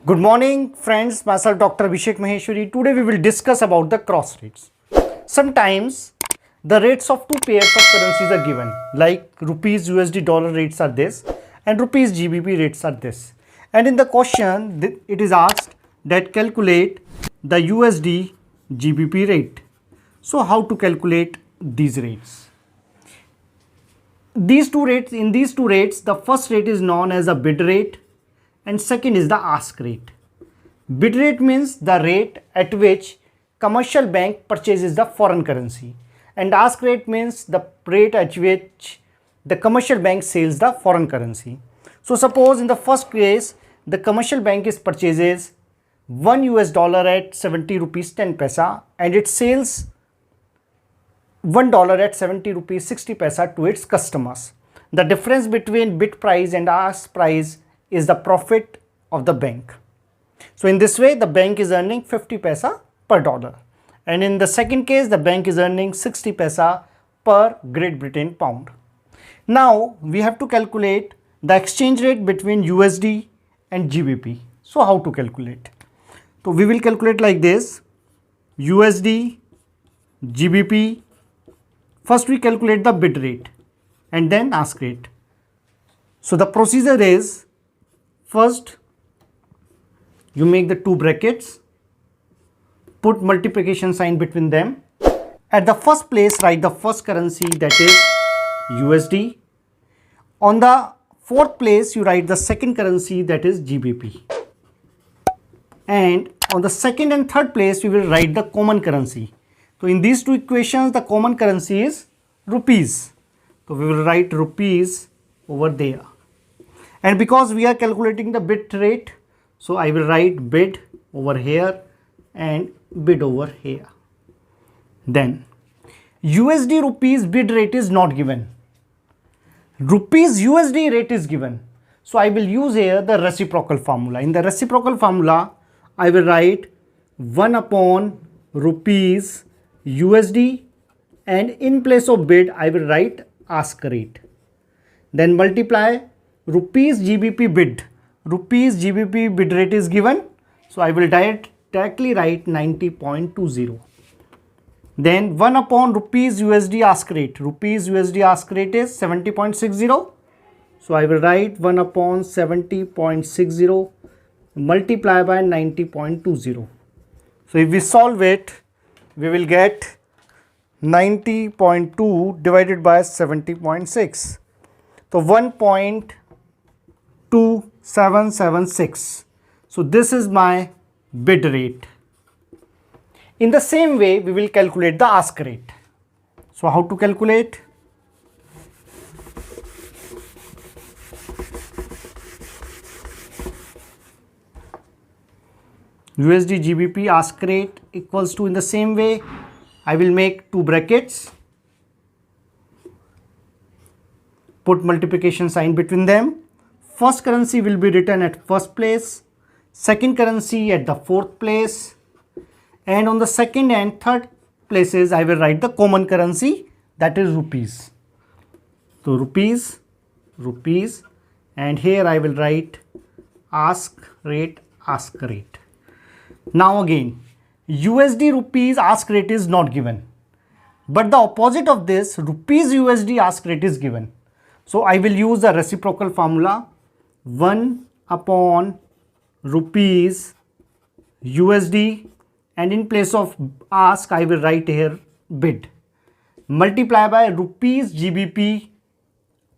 Good morning friends, myself Dr. Abhishek Maheshwari. Today we will discuss about the cross rates. Sometimes the rates of two pairs of currencies are given, like rupees USD dollar rates are this and rupees GBP rates are this. And in the question it is asked that calculate the USD GBP rate. So how to calculate these rates? In these two rates, the first rate is known as a bid rate and second is the ask rate. Bid rate means the rate at which commercial bank purchases the foreign currency, and ask rate means the rate at which the commercial bank sells the foreign currency. So suppose in the first case the commercial bank is purchases $1 at 70 rupees 10 paisa and it sells $1 at 70 rupees 60 paisa to its customers. The difference between bid price and ask price is the profit of the bank. So in this way the bank is earning 50 paisa per dollar, and in the second case the bank is earning 60 paisa per Great Britain pound. Now we have to calculate the exchange rate between USD and GBP. So how to calculate? So we will calculate like this: USD GBP. First we calculate the bid rate and then ask rate. So the procedure is, first you make the two brackets, put multiplication sign between them. At the first place write the first currency, that is USD. On the fourth place you write the second currency, that is GBP. And on the second and third place you will write the common currency. So in these two equations the common currency is rupees. So we will write rupees over there. And because we are calculating the bid rate, so I will write bid over here and bid over here. Then USD rupees bid rate is not given. Rupees USD rate is given. So I will use here the reciprocal formula. In the reciprocal formula I will write 1 upon rupees USD, and in place of bid I will write ask rate. Then multiply rupees GBP bid. Rupees GBP bid rate is given, so I will directly write 90.20. Then 1 upon rupees USD ask rate. Rupees USD ask rate is 70.60, so I will write 1 upon 70.60 multiply by 90.20. So if we solve it, we will get 90.2 divided by 70.6. So 1.2776. So this is my bid rate. In the same way we will calculate the ask rate. So how to calculate? USD GBP ask rate equals to, in the same way I will make two brackets, put multiplication sign between them. First currency will be written at first place, second currency at the fourth place, and on the second and third places I will write the common currency, that is rupees. So rupees, rupees, and here I will write ask rate, ask rate. Now again, USD rupees ask rate is not given, but the opposite of this, rupees USD ask rate is given. So I will use the reciprocal formula, 1 upon rupees USD, and in place of ask I will write here bid, multiply by rupees GBP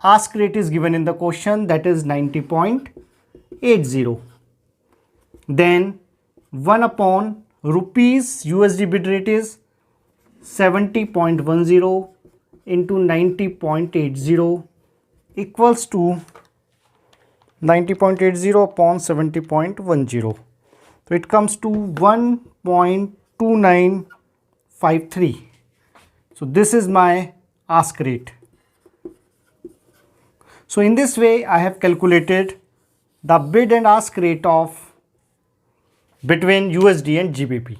ask rate is given in the question, that is 90.80. Then 1 upon rupees USD bid rate is 70.10 into 90.80 equals to 90.80 upon 70.10. So it comes to 1.2953. So this is my ask rate. So in this way I have calculated the bid and ask rate of between USD and GBP.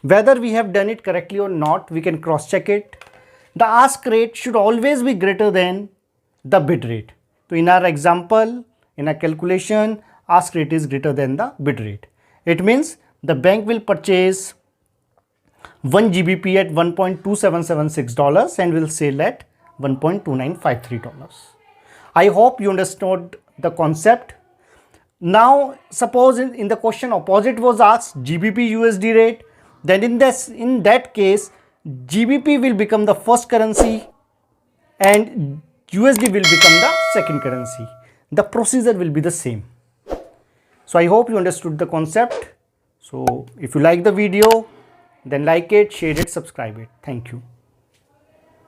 Whether we have done it correctly or not, we can cross check it. The ask rate should always be greater than the bid rate. So in our example, in our calculation, ask rate is greater than the bid rate. It means the bank will purchase 1 GBP at $1.2776 and will sell at $1.2953. I hope you understood the concept. Now suppose in the question opposite was asked GBP USD rate, then in that case GBP will become the first currency and USD will become the second currency. The procedure will be the same. So I hope you understood the concept. So if you like the video, then like it, share it, subscribe it. Thank you.